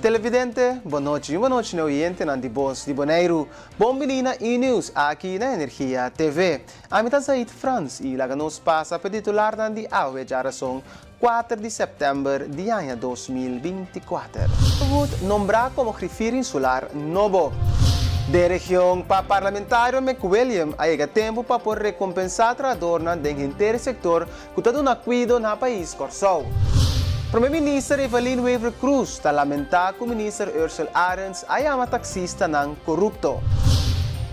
televidente, boa noite na oyente ng Voz de Bonaire. Bombinina e-news aqui na Energia TV. A mitad sa France e laganos passa para titular ng di awe jarasong 4 de setembro de ano 2024. Vot nombrar como refiro insular novo. De região parlamentar McWilliam aiga tempo para por recompensar trabalhador do inteiro setor que está dando cuidado no país Corsou. Primeiro-Ministro Evelyn Weaver Cruz está lamentar que o Ministro Ursula Arens ay ama taxista ng corrupto.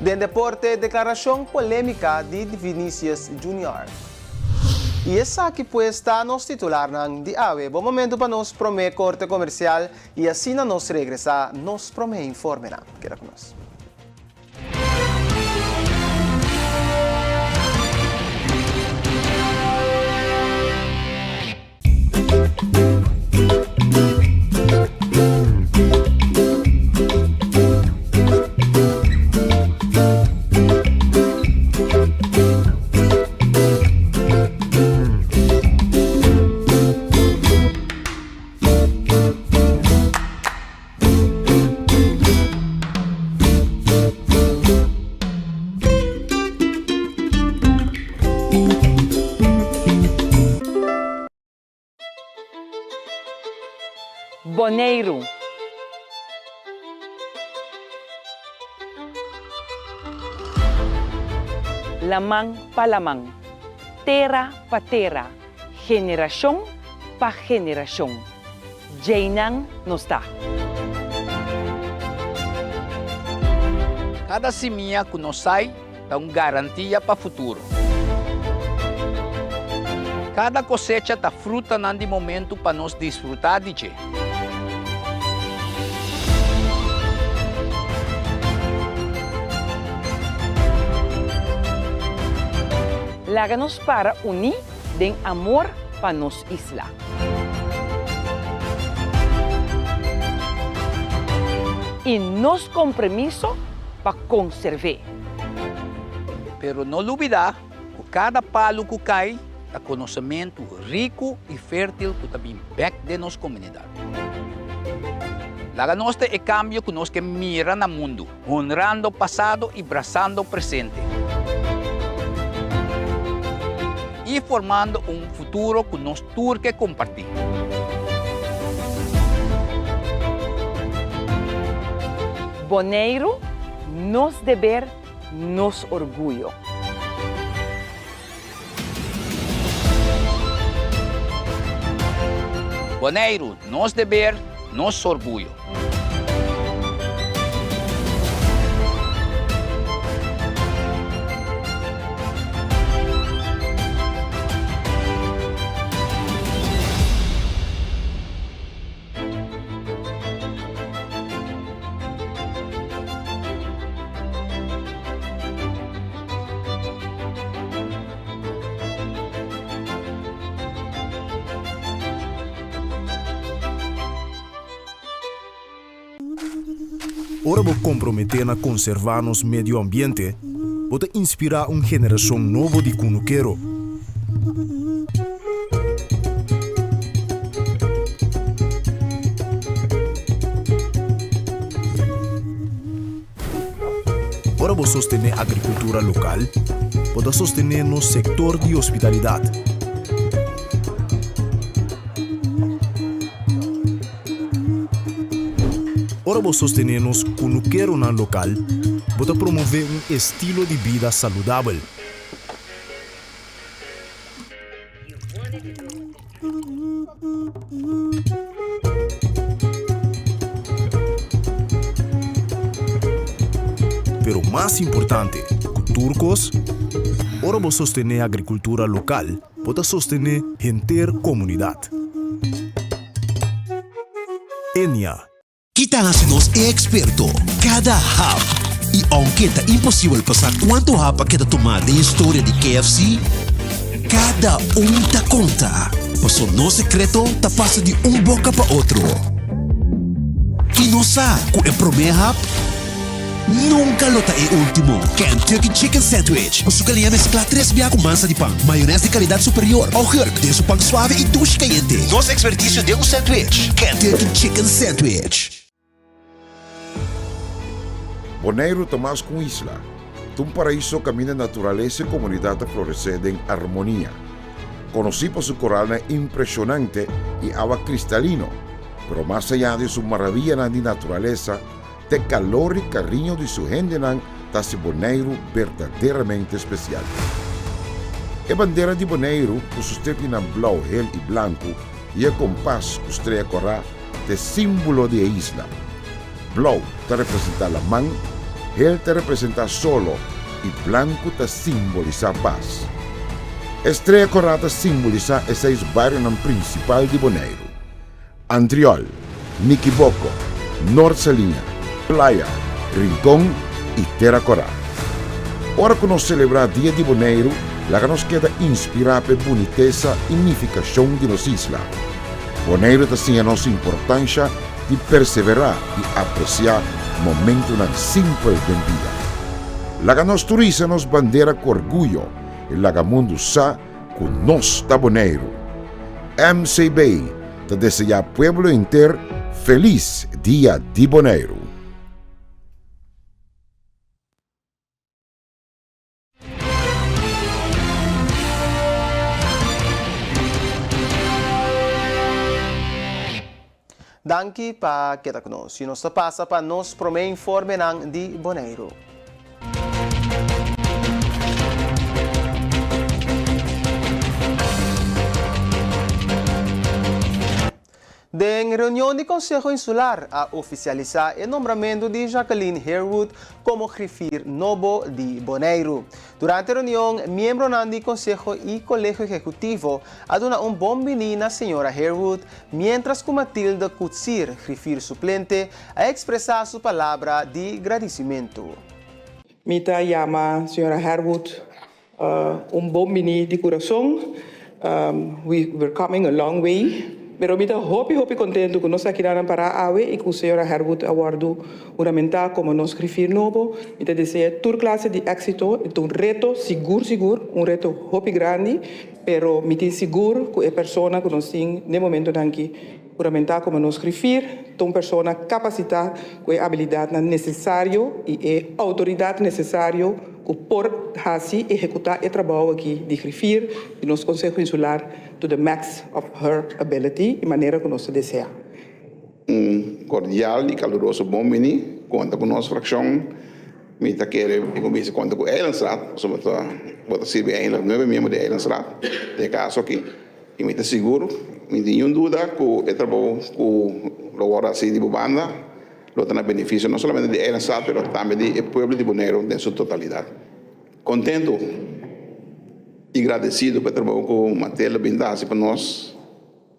Den deporte, declaração polêmica de Vinicius Jr. E essa aqui pues está nos titular ng Diawe. Bom momento para nos prome corte comercial e assim na nos regressar, nos prome informe na. Queda com nós. Bonaire. Lamang pa lamang, tera pa tera, generasyon pa generasyon. Jainang nosta. Cada semilla que nos sai dá uma garantia para o futuro. Cada cosecha está fruta nande momento para nós desfrutar de che. Láganos para unir den amor para nos isla. E nos compromiso para conservar. Pero não olvidar que cada palo que cai é conhecimento rico e fértil que também back de nossa comunidade. Laga nós é cambio que nós que mira no mundo, honrando o passado e abraçando o presente. E formando um futuro que nós todos que compartir. Bonaire, nos deber, nos orgulho. Bonaire, nos deber, nos orgulho. Ora vou comprometer na conservar nosso meio ambiente, vou inspirar uma geração nova de cunuqueiro. Ora vou sostener a agricultura local, vou sostener no setor de hospitalidade. Ora vou sostener-nos cunuqueiro na local, vou promover um estilo de vida saudável. Pero mais importante, que turcos, ora vou sostener a agricultura local, vou sostener a inteira comunidade. Enya. Kita nga sinos experto cada hap. E aunque está impossível passar quanto hap kita tomar da história de KFC, cada ta conta. Paso no secreto ta passa de boca para outro. E não sa, kung é primeiro hap, nunca lo tae último. Kentucky Chicken Sandwich. Masugal niya mezcla 3 biya com masa de pão, maionese de qualidade superior, ao herb de su pão suave e douche caliente. Nosso expertício de sandwich. Kentucky Chicken Sandwich. Bonaire Tomás com isla. Un paraíso camina naturaleza y comunidad a florecer en armonía. Conocí por su coral impresionante y agua cristalino, pero más allá de su maravilla de naturaleza, de calor y cariño de su gente, hace Bonaire verdaderamente especial. La bandera de Bonaire, con sus terpinas blau, gel y blanco, y el compás, estrella coral, de símbolo de isla. Blau te representa la man, gel te representa solo y blanco te simboliza paz. Estrella coral te simboliza el 6 barrios principal de Bonaire: Andriol, Niquiboco, Norcelina, Playa, Rincón y Terra Coral. Ahora que nos celebra Día de Bonaire, la que nos queda inspirada por boniteza y unificación de las islas. Bonaire te enseña nuestra importancia de perseverar y apreciar momentos tan simples de vida. La que nos turiza nos bandera con orgullo y la que mundo sa con nos da Bonaire. MCB te desea pueblo entero feliz Día de Bonaire. Danke pa kita kuno. Sino sa pasa pa nos prome informe ng di Bonaire. En reunión de Consejo Insular a oficializar el nombramiento de Jacqueline Harewood como grifir novo de Bonaire. Durante la reunión, miembros del Consejo y Colegio Ejecutivo aduna un bombini a señora Harewood, mientras que Matilda Kutsir, grifir suplente, ha expresado su palabra de agradecimiento. Mita llama señora Harewood un bombini de corazón. We're coming a long way. Pero mita hopi contento que nos aquiraram para ave e que a senhora Harewood aguardou juramentar como nos grifir novo. Mita deseja toda classe de éxito, é um reto seguro, um reto hopi grande, pero mita seguro que a pessoa que nós tem no momento aqui juramentar como nos grifir, uma pessoa capacitada com a habilidade necessária e a autoridade necessária que por assim executar o trabalho aqui de grifir e nos Conselho Insular to the max of her ability e maneira que nós deseja. Cordial e caloroso bom mini, conta com nossa fração. Me está querendo, e começa conta com Eilandstraat, sobretudo, vou servir ainda 9 membros de Eilandstraat, de caso aqui. E me está seguro, me tem nenhuma dúvida que o trabalho que o hora assim de banda, lo tem benefício não somente de Eilandstraat, mas também do povo de Bonaire em sua totalidade. Contento e agradecido pelo trabalho que o Matilda Bindasse para nós,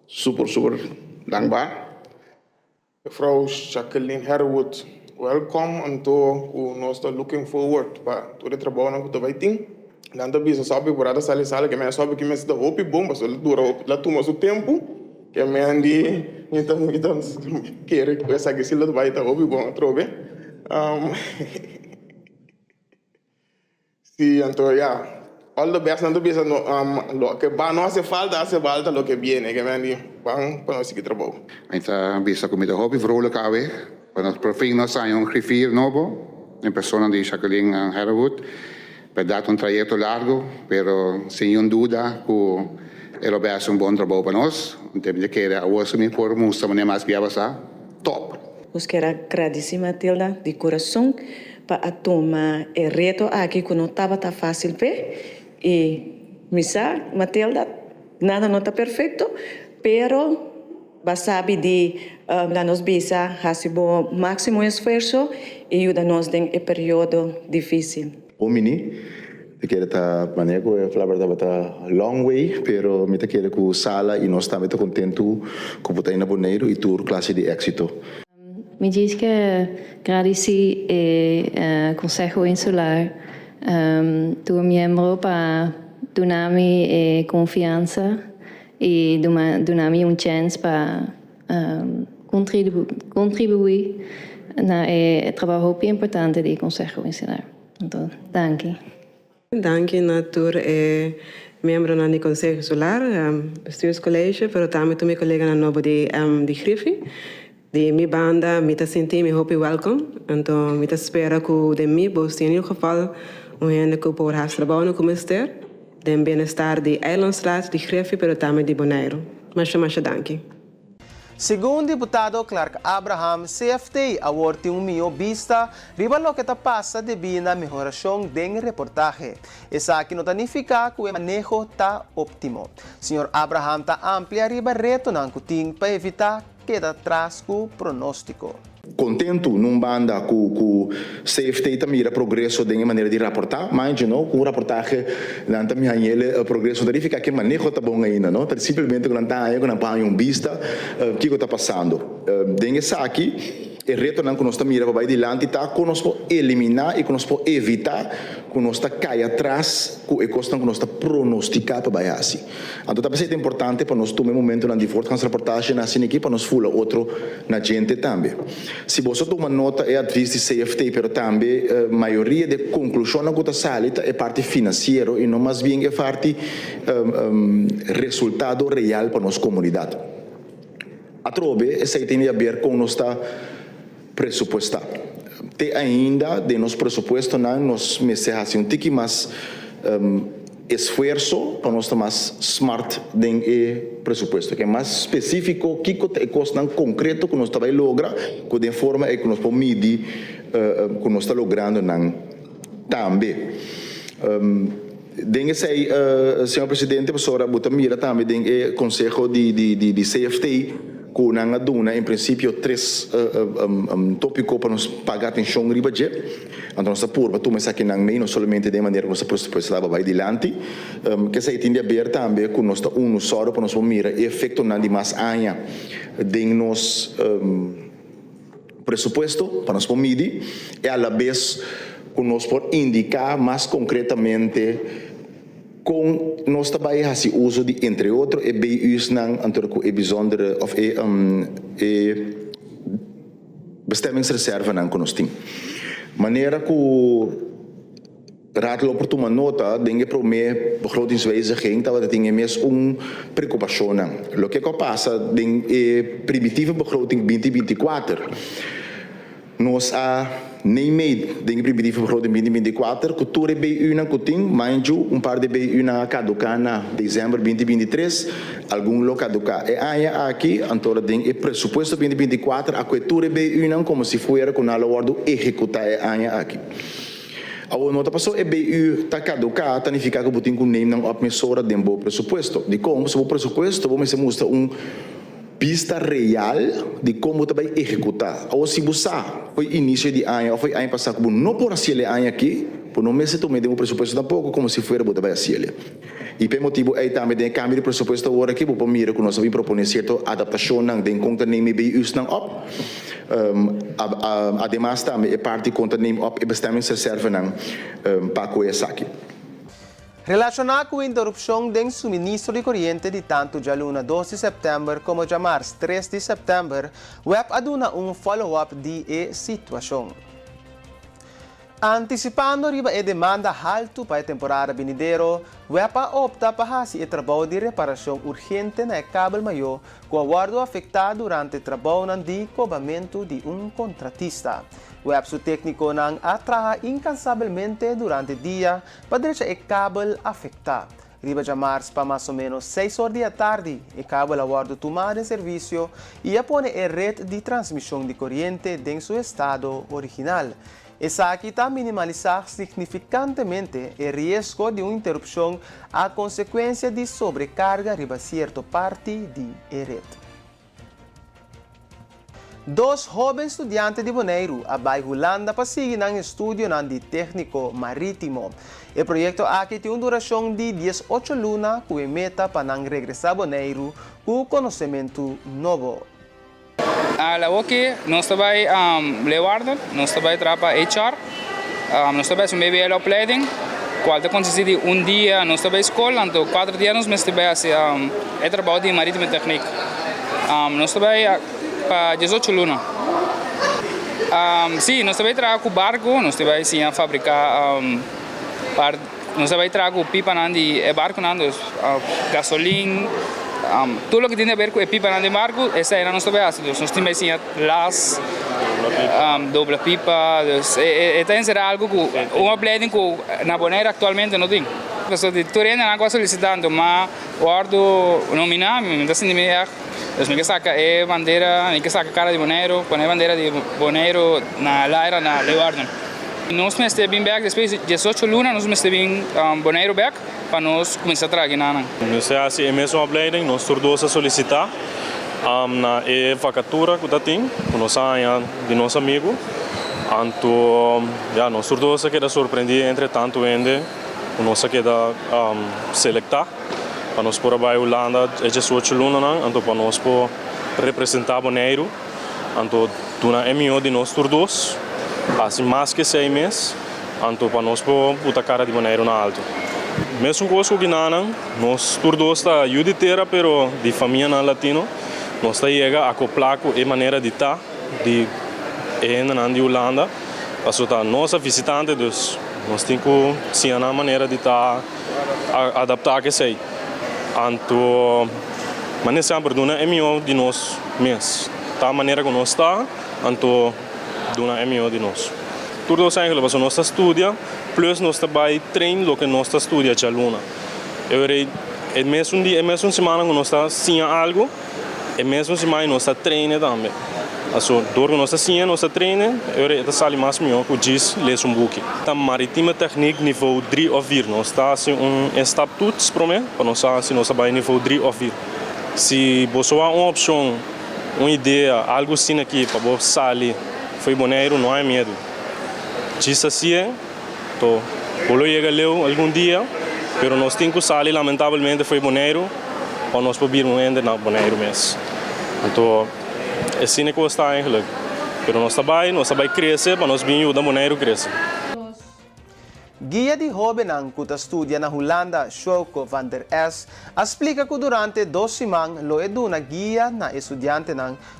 super dankbaar. Mevrouw Jacqueline Harewood, welcome and nós estamos looking forward para todo o trabalho que você tem. Nada bisa sabe por ada sala que me sabe que me está hopi bomba só dura la toma seu tempo que me andi então quer essa que se lá vai estar hopi bom trobe sí então ya all the best nada bisa lo que va no hace falta lo que viene que me andi van para nós que trabalho então bisa comida hopi vrolijk ave para nós profissionais são grifir novo em pessoa de Jacqueline Harewood. Dato un trayecto largo, pero sin duda que él va a hacer un buen trabajo para nosotros. Entonces, que era awesome por mucho más que va top. Os quero agradecer, Matilda, de coração, para tomar o reto aqui que não estava tão fácil. E, Matilda, nada não está perfeito, pero vai saber de nos bisa fazer o máximo esforço e ajudar-nos nesse período difícil. Omini, te quiere ta manego e la verdad bata long way, pero me te quiere ku sala e nós estamos contento com botar na Bonaire e tour classe de éxito. Me diz que agradecer o Conselho Insular, tu membro para dar-me confiança e dar-me chance para contribuir no trabalho importante do Conselho Insular. Então, danke. Danke natur membro do Conselho Insular, bestuurscollege, pero também meu colega na novo de Griffie. de minha banda, me senti me hope welcome. Então, me espera que de mim, in ieder geval, gente que por haar trabalho como ester, den bem-estar de Eilandstraat, de Grefe, pero também de Bonaire. Mas danke. Segundo deputado Clark Abraham, CFT awardi milhão vista riba lo que está passa devido à melhoração do reportagem. Essa aqui não significa que o manejo está óptimo. Senhor Abraham está amplia riba reto na cutim para evitar queda atrás com o pronóstico. Contento num banda com CFT também mira progresso de maneira de raportar, mas não com reportagem não também ele progresso verifica que manejo tá bom ainda, não? Tá simplesmente quando tá aí quando põe vista que está passando. Dengue aqui e reto não nós mira para adiante tá que nós pode eliminar e que nós pode evitar que nós tá cai atrás com e costa que nós tá pronosticar para baixar assim. Então tá é importante para nós tomar momento na de forte reportagem na assim aqui para nós fula outro na gente também. Se você toma nota é advice de CFT, pero também a maioria de conclusão na gota salita é parte financeira e não mais bem é parte resultado real para nossa comunidade. A trobe essa tem a ver com nossa presupuestar. Te ainda de nosso presupuesto não nos meses assim um tique mais esforço para nós estar mais smart dentro do presupuesto, que é mais específico, que custa concreto que nós também logra, que de forma que nós podemos medir que nós está logrando também. Dentro esse, senhor presidente, professora Butamira também dentro do conselho de CFT, que não aduna, em princípio, 3 tópicos para nos pagar atenção riba de. Então, nossa curva, tu me sabe que não somente de maneira que nossa presupuesto vai adiante, que se tem de ver também com nossa só para nos mirar efeito não de mais anha de nos presupuesto para nos medir e a la vez que nos pode indicar mais concretamente com nós também fazemos uso de, entre outros, BU's é bijzondere of bestemmingsreserve que nós temos. Maneira que o Raad loopt op een nota, denk ik, voor meer begrotingswijziging, dat we dingen meer preocupatie. Lo que passa, denk ik, primitieve begroting 2024. Nós nem meio de primitieve begroting 2024, que toere BU na kuting, manju, par de BU na caducar na dezembro 2023, algum lo caducar. E aí aqui, antora denk ik, presupuesto 2024, a que toere BU não como se fuera com a ordem executar e aí aqui. A nota passou é BU tá caducar, significa que botin com nem não opmissora de bom presupuesto. De como se o presupuesto, vamos mostrar pista real de como também executar. Ou se você foi início de ano, ou foi ano passado, como não por assim ano aqui, por não mês também tem um presupuesto tampouco, como se for também assim. E por motivo aí também tem câmbio de presupuesto agora aqui, por mira que nós vamos propor certa adaptação não tem conta nem BUs não op. Además também é parte conta nem op e bestemmingsreserve não para coisa aqui. Relacionado com a interrupção do suministro de corrente de tanto já luna 2 de setembro como já março 3 de setembro, o web aduna follow-up de situação. Anticipando riba a demanda alta para a temporada venidero, o web opta para fazer o trabalho de reparação urgente na cabo maior, com o aguardo afetado durante o trabalho de cobamento de contratista. O web técnico não atraja incansavelmente durante o dia para deixar o cabo afetado. Riba de março para mais ou menos 6 horas da tarde, o cabo aguardo tomado em serviço e apone a rede de transmissão de corrente em seu estado original. Essa aqui está minimalizar significantemente o risco de uma interrupção a consequência de sobrecarga riba certa parte de rede. 2 jovens estudiantes de Bonaire abay Holanda para seguir ng estúdio de técnico marítimo. O proyecto aqui tem uma duração de 18 lunas com a meta para regressar a Bonaire com conhecimento novo. La que nós também levardo, nós também trabalhamos HR, nós também uma BBL opleiding, qual consiste de dia nós também escola, então 4 dias nós também é trabalho de marítimo e técnico. Nós também para 18 lunas. Sim, nós também trabalhamos com barco, nós também sim a fabricar nós também trabalhamos com pipa de barco, gasolina, todo lo que tiene que ver con el pipa de marco, esa era nuestra base. Dus nós temos assim las, doble pipa, dus esta será algo que uma opleiding que na Bonaire atualmente não tem. Pessoas de Turena não estão solicitando, mas guardo nominar, me dá assim de meio. Dus me saca bandeira, me saca cara de Bonaire, põe bandeira de Bonaire na Laira, na Leeuwarden. Nós me estamos back depois de 18 lunas, nós me estamos Bonaire back para nós começar a trabalhar na. Nós é assim, a mesma opleiding, nós todos a solicitar na vacatura que está tem, nós saímos de nosso amigo, então, já nós todos a queda surpreendido, entretanto, ainda nós a queda selectar para nós por a Holanda é 18 lunas, então para nós por representar Bonaire, então na MO de nós todos, assim mais que 6 meses, então para nós por botar cara de Bonaire na alto. Mesmo coisa que nós todos está juditeira, pero de família na latino, nós está chega a acoplar com a maneira de estar de de Holanda, para tá nossa visitante, dus nós temos que ser a maneira de estar adaptar que sei. Então, mas sempre dona MO de nós mesmos, tá a maneira que nós está, então dona MO de nós. Tudo isso é que nós estudia, plus nós também treina o que nós estudia de aluna. É mesmo dia, é mesmo semana que nós está sem algo, é mesmo semana nós está treina também. Also, door nós assim nós treina, é sali mais melhor que diz ler book. Tá marítima técnica nível 3 ou 4, nós está assim estatutos para mim, para nós assim nós vai nível 3 ou 4. Se você há uma opção, uma ideia, algo assim aqui para você sair, foi Bonaire, não há medo. Diz assim, então, vou chegar lá algum dia, mas nós temos que sair, lamentavelmente, foi Bonaire, para nós podermos ainda na Bonaire mesmo. Então, é assim que está eigenlijk. Mas nós também crescer, para nós bem ajudar Bonaire a crescer. Guia de jovem que estudia na Holanda, Sjouko van der Es, explica que durante 2 semanas lo eduna guia na estudante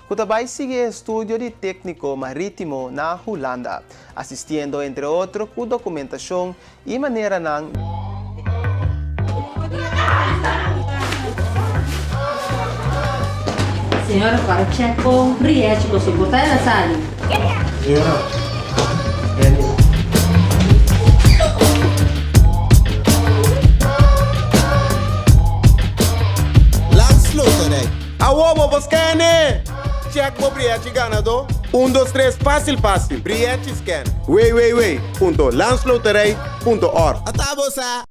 que também sigue estudio de técnico marítimo na Holanda, assistindo entre outros com documentação e maneira Senhora, para check com Briette, você botar na sala. Senhora. Awobo, Boscane! Check po Briette ganador. 1, 2, 3, fácil. Briette scan. Wait. Landsloterij.org. Atabosa!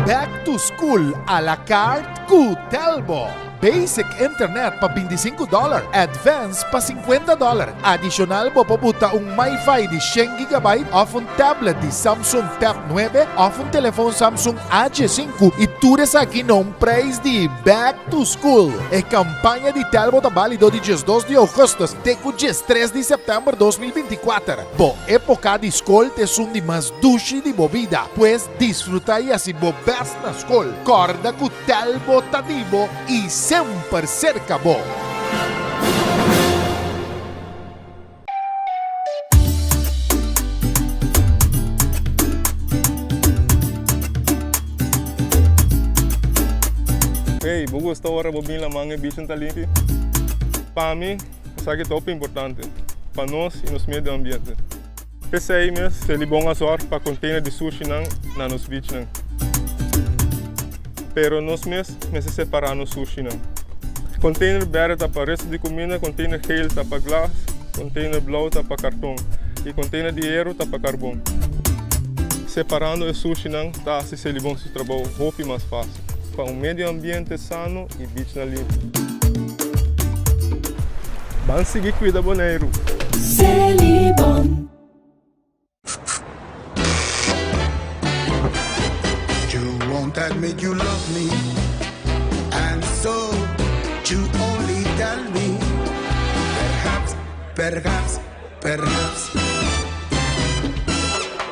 Back to school a la carte cu Telbo. Basic internet pa $25, advanced pa $50. Additional po paputa un MiFi de 100 GB of un tablet de Samsung Tab 9 of un teléfono Samsung A5 e tudo isso aqui num preço de Back to School. A campanha de Telbo tá válido de 2 de agosto até 3 de setembro de 2024. Bo época de escola te são de mais duche de bebida, pues disfruta e assim bo best na escola. Corda com Telbo tadibo e sempre cerca bo. Hey, vou gostar agora de vir lá manhã bicho talento. Para mim, isso aqui é top importante para nós e nos meio ambiente. Pensei mesmo, se ele bom sorte para container de sushi na nos beach não. Pero nós mesmos separar no sushi não. Container verde tá para resto de comida, container geel tá para glas, container blauw tá para cartão e container de aero tá para carvão. Separando o sushi não tá se ele bom se trabalho roupa mais fácil. Para um meio ambiente sano e beach na limpo. Vamos seguir cuida Bonaire. Celibon. You won't admit you love me, and so you only tell me. Perhaps.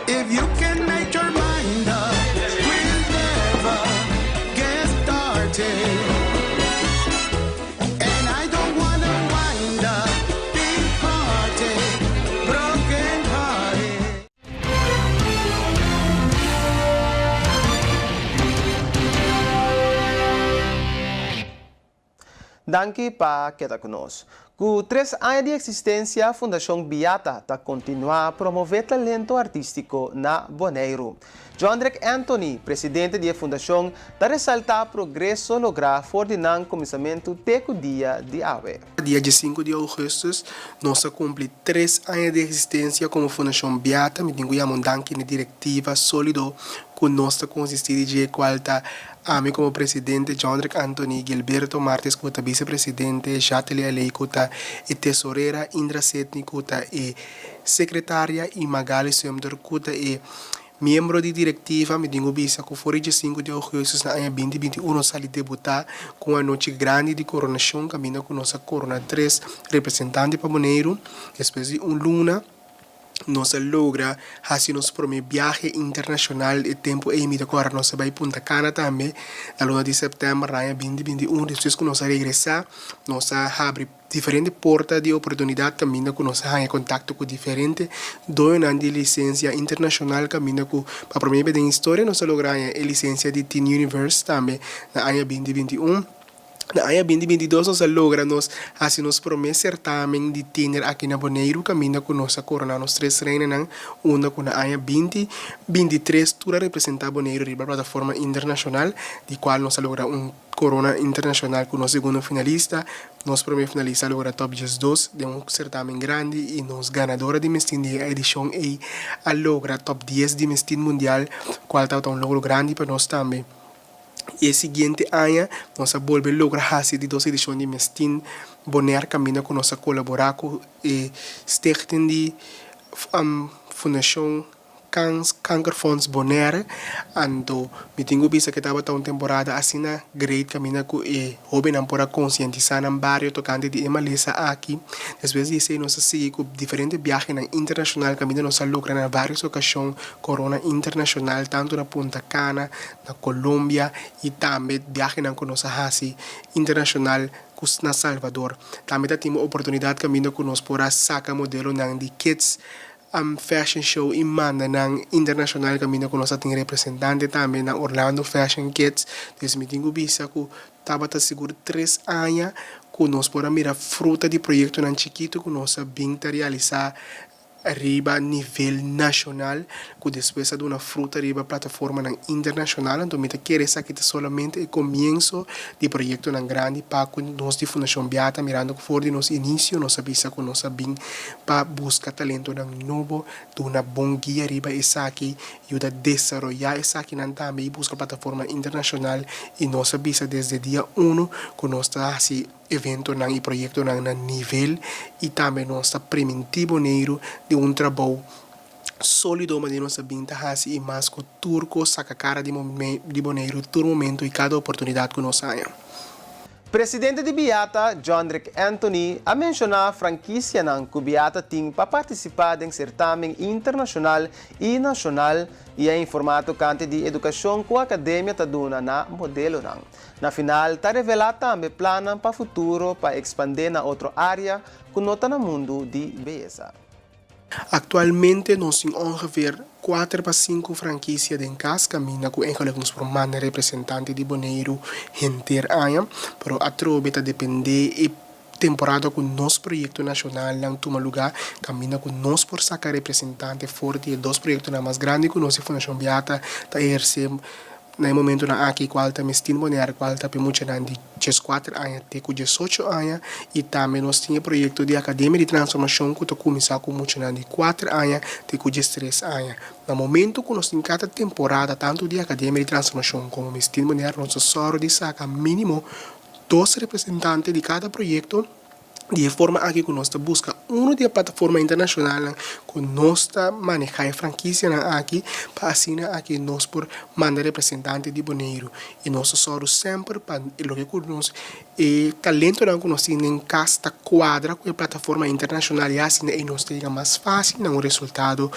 If you can make your mind up, we'll never get started. And I don't wanna wind up big hearted, broken hearted. Danke pa queda conosco. Com 3 anos de existência, a Fundação Beata está continua a promover talento artístico na Bonaire. Jondrek Anthony, presidente da Fundação, está ressaltar o progresso logrado coordenando o começamento do dia de AWE. Dia 5 de agosto, nós cumprimos 3 anos de existência como Fundação Beata. Me digo a danke na diretiva sólido com nossa consistência de qualidade. A mim como presidente, Jondrek Anthony, Gilberto Martes, como vice-presidente, Jateli Alei, e tesoureira Indra Setni, e secretária e Magali Semdor, e membro de diretiva, me digo bisa, que foi dia 5 de agosto, na ano 2021, sali debutar com a noite grande de coronação, caminho com nossa Corona 3, representante para Bonaire, depois de luna, nós logra fazer nosso primeiro viagem internacional e tempo emitido agora nós vai Punta Cana também na luna de setembro ano 2021 depois que nós regressar nós abre diferentes portas de oportunidade caminho com nós em contato com diferentes donos de licença internacional caminho com para primeira vez na história nós logra a licença de Teen Universe também na ano 2021. Na ano 2022, nós logramos fazer nosso primeiro certamen de tiner aqui na Bonaire, caminho com nossa corona, nos 3 reinas, uma com a ano 2023, toda representar Bonaire na plataforma internacional, de qual nós logramos corona internacional com nosso segundo finalista, nosso primeiro finalista logra top 2 de certamen grande e nos ganadora de mestin de edição A logra top 10 de mestin mundial, qual está logro grande para nós também. E seguinte ano, nós volvemos a lograr fazer de 2 edições de Mestin Bonaire, caminho com nossa colaborar com a Stichting de Fundação Kankerfonds Bonaire. Então, me tenho visto que estava uma temporada assim na great caminho com e houve não para conscientizar no bairro tocante de Emalisa aqui. Depois disso, nós seguimos com diferentes viagens internacionais, caminho nós logramos em várias ocasiões corona internacional, tanto na Punta Cana, na Colômbia e também viagens com nossa raça internacional na Salvador. Também temos a oportunidade caminho com nós para sacar modelo de kids fashion show e manda ng international kami na kuno sa ating representante também na Orlando Fashion Kids. Então, me tenho visa ko tabata siguro 3 anos kunos para mira fruta de projeto ng chiquito kunos sa binta realizar arriba nível nacional, que depois de uma fruta arriba plataforma internacional, então me quer essa que solamente o começo de projeto na grande para nós de Fundação Beata mirando que for de nosso início, nós sabia que nós bem para buscar talento na novo, de uma bom guia arriba essa aqui e da desenvolver essa aqui não também busca plataforma internacional e nós sabia desde dia 1 que nós está assim evento e projeto na nível e também nós preventivo neiro de trabalho sólido mas de nossa binta hasi e mais com turco saca cara de Bonaire todo momento e cada oportunidade que nós tenha. Presidente de Beata, Jondrek Anthony, a mencionar a franquia que Beata tem para participar em certamen internacional e nacional e a informado cante de educação que a academia está dando na modelo. Na final, está revelado também plano para o futuro para expandir na outra área que nota no mundo de beleza. Atualmente nós temos ongeveer 4 para 5 franquicias em casa, caminho com enkele nos formando representante de Bonaire inteiro ano, pero a trobeta depende e temporada com nosso projeto nacional não toma lugar, caminho com nós por sacar representante forte e 2 projetos mais grandes que nós Fundação Beata está exercendo no momento na aqui qual também Mestin Bonaire qual também muito de 14 anos até com 18 anos e também nós tínhamos projeto de academia de transformação que começou com muito de 4 anos até com 13 anos. No momento que nós temos cada temporada tanto de academia de transformação como Mestin Bonaire nós só de saca mínimo 2 representantes de cada projeto. De forma aqui que nós busca uma de plataforma internacional que nós manejar a franquia aqui para assim aqui nós por mandar representante de Bonaire e nós só sempre para o que nós e talento que nós temos em casa quadra com a plataforma internacional e assim e nós tenha mais fácil um resultado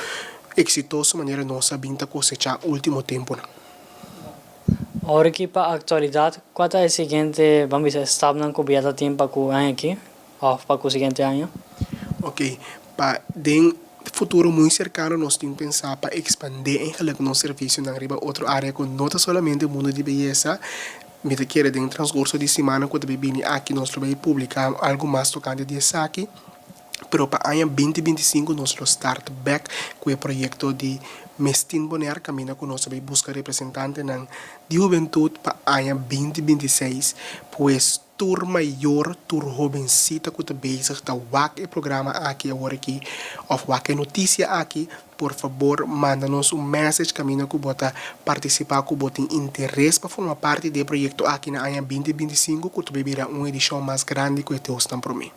exitoso maneira nossa vinda cosechar último tempo. Agora que para a atualidade, qual é o seguinte, vamos dizer, estava na coberta tempo para o ano aqui? Para o seguinte ano? Ok, para o futuro muito cercano nós temos que pensar para expandir em relação ao nosso serviço na riba outra área que não é somente o mundo de beleza me te quiere en transcurso de semana cuando vini aqui nós vai publicar algo mais tocante de aqui. Pero para año 2025 nós start back com o projeto de Mestin Bonaire camina com nós vai buscar representante de juventude para año 2026, pues tour maior, tour jovencita que está bezig da wak programa aqui agora aqui of wak notícia aqui, por favor manda-nos message camina que bota participar que bota interesse para formar parte do projeto aqui na año 2025 que tu bebirá uma edição mais grande que Deus tem para mim.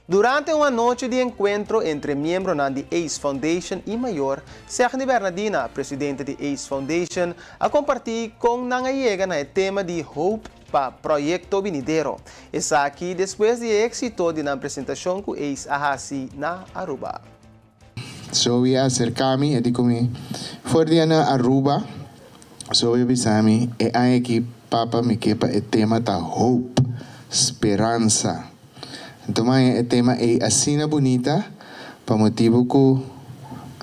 Durante uma noite de encontro entre membros da ACE Foundation e Mayor, Sergio Bernardina, presidente da ACE Foundation, a compartilhar com Nangayega no tema de Hope para o projeto venidero. Essa aqui depois de êxito de na apresentação com ACE Ahasi na Aruba. So we acercami e dicomi fuori na Aruba. So we bisami e aqui papa me kepa e tema da Hope, esperança. Então, o tema é Assina Bonita, para motivo que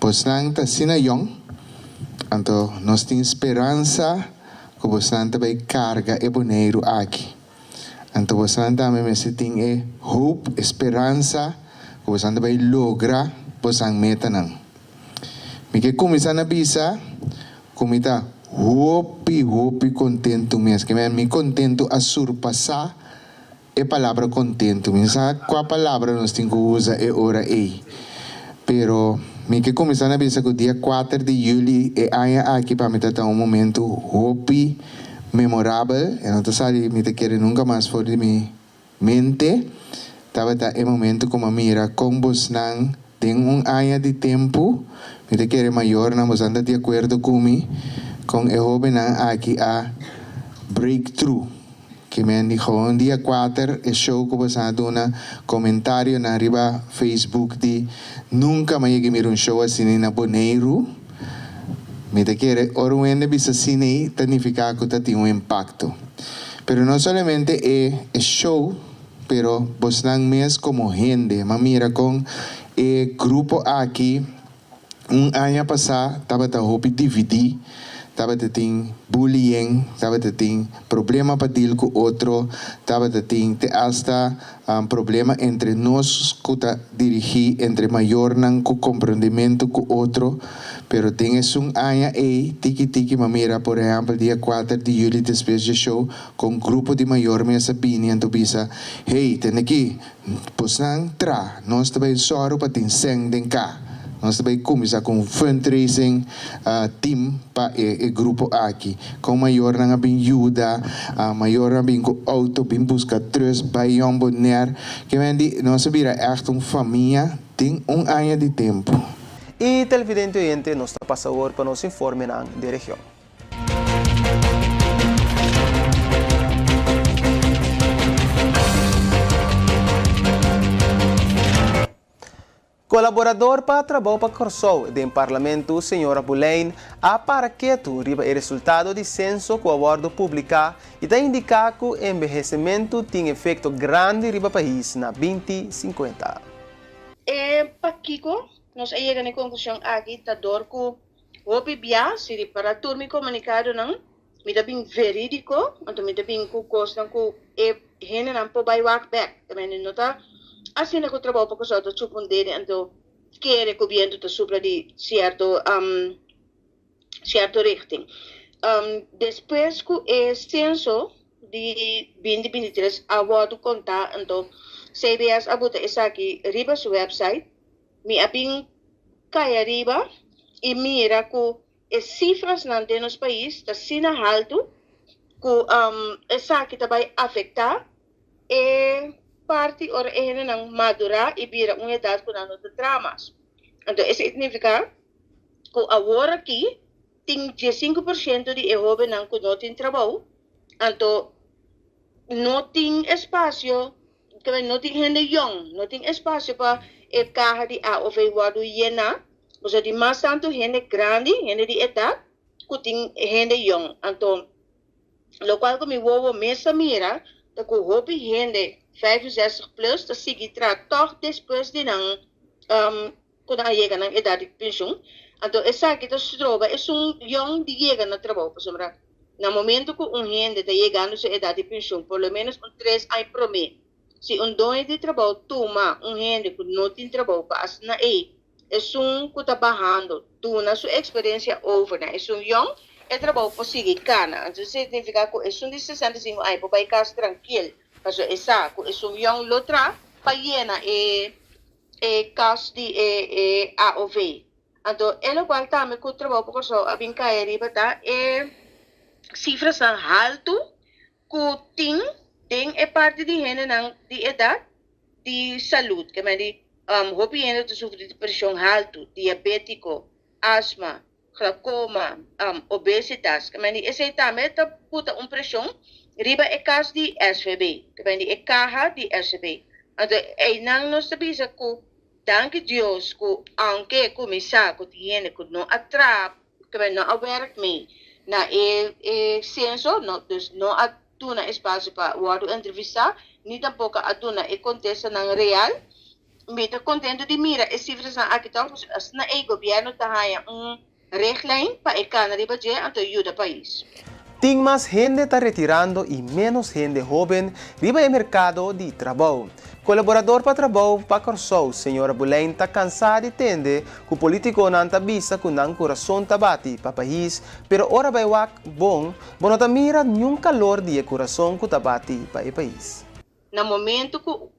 Bosnan está assina young. Então, nós temos esperança que Bosnan também carga e boneiro aqui. Então, Bosnan também tem hope, esperança, que Bosnan também logra Bosnan meta não. Me que começar na bisa, comita hope contento mesmo, que me contento a surpassar a palavra contento. Sabe qual palavra nós temos que usar é hora aí. Pero, me que começar a pensar que o dia 4 de julho é aqui para me dar momento hope memorável. Eu não sei, me te quero nunca mais fora de minha mente. Estava é momento como a mira com Bosnan tem ano de tempo. Me te quero maior, não vamos andar de acordo comigo com o jovem aqui a breakthrough. Que me dijo un día 4 el show que vas a dar un comentario en arriba Facebook de nunca me llegué a mirar un show así en Bonaire. Me te quiere orwende bisa cine significa que tiene un impacto. Pero no solamente es show, pero vos dan mes como gente. Mira con el grupo aquí un año pasado estaba de hobby DVD. Estava tem bullying, estava tem problema para deal com outro, estava tem hasta problema entre nós que dirigir entre maior não com compreendimento com outro, pero tem um ano aí tiki mamira por exemplo dia 4 de julho depois do show com um grupo de maior me sabia então bisa hey tem aqui pois não tra nós também só para tem sangue den cá. Nós também começamos com um fundraising team para o grupo aqui. Com maior não bem ajuda, maior não bem com auto, bem busca três baião bonaire. Que vem nós vira echt uma família tem ano de tempo. E televidente oyente nos passa agora para nos informar na região. Colaborador para trabalho para Corsol do Parlamento, senhora Boleyn, a paraqueto riba o resultado de censo que o abordo publicar e está indicar que o envelhecimento tem efeito grande riba país na 2050. Para Kiko, nós chegamos à conclusão aqui da dor que o PBA, se para turma comunicado não, me dá bem verídico, então me dá bem que costa que é gente não pode walk back, também não está. Assim que o trabalho para o outro supondere então quer que o governo está sobre de certo richting. Depois que o censo de 2023 abordo contar então CBS abuta essa aqui riba sua website me abin cai riba e mira que as cifras não tem nos país está sina alto que essa aqui vai afetar parte ora é não madurar e vira uma idade com não de dramas. Então isso significa que agora aqui tem 15% de jovens não que não tem trabalho. Então não tem espaço, que não tem gente young, não tem espaço para a carro de a ou veio llenar. Mas de mais tanto gente grande, gente de idade, que tem gente young. Então, lo qual que me vou mesa mira, que o hobby gente 65 plus, dat zie je toch depois de não quando chega na idade de pensão. Então essa aqui da stroba é young de chega na trabalho, por exemplo. no momento que gente está chegando a sua idade de pensão, pelo menos 3 anos promedio, se dono de trabalho toma gente que não tem trabalho para assinar aí, que está barrando, tu na sua experiência over, né? Young, trabalho para seguir cana, então significa que de 65 anos para ficar tranquilo, porque young lotra para llenar caso de AOV. Então, ele qual também que o trabalho para só a bem cair tá cifras são alto que tem parte de gente de idade de saúde, que me houve gente que sofre de pressão alta, diabético, asma, glaucoma, obesidade, que me esse também tá puta pressão riba caso de SVB, que me carga de SVB. Então, não nos sabia que danke Deus que aunque começar que tiene que não atrap, que não aware me na senso, não dus não atuna espaço para o entrevista, nem tampouco atuna contesta na real. Me tá contento de mira cifras na aqui então, na governo tá haya reglijn para economia riba je anto ajuda país. Tem mais gente está retirando e menos gente jovem riba o mercado de trabalho. Colaborador para trabalho para Corsou, senhora Bulén, está cansada de entender que o político não está vista com o coração tabati para o país, pero ora vai bom não está mira nenhum calor de coração que tabati para o país. No momento que o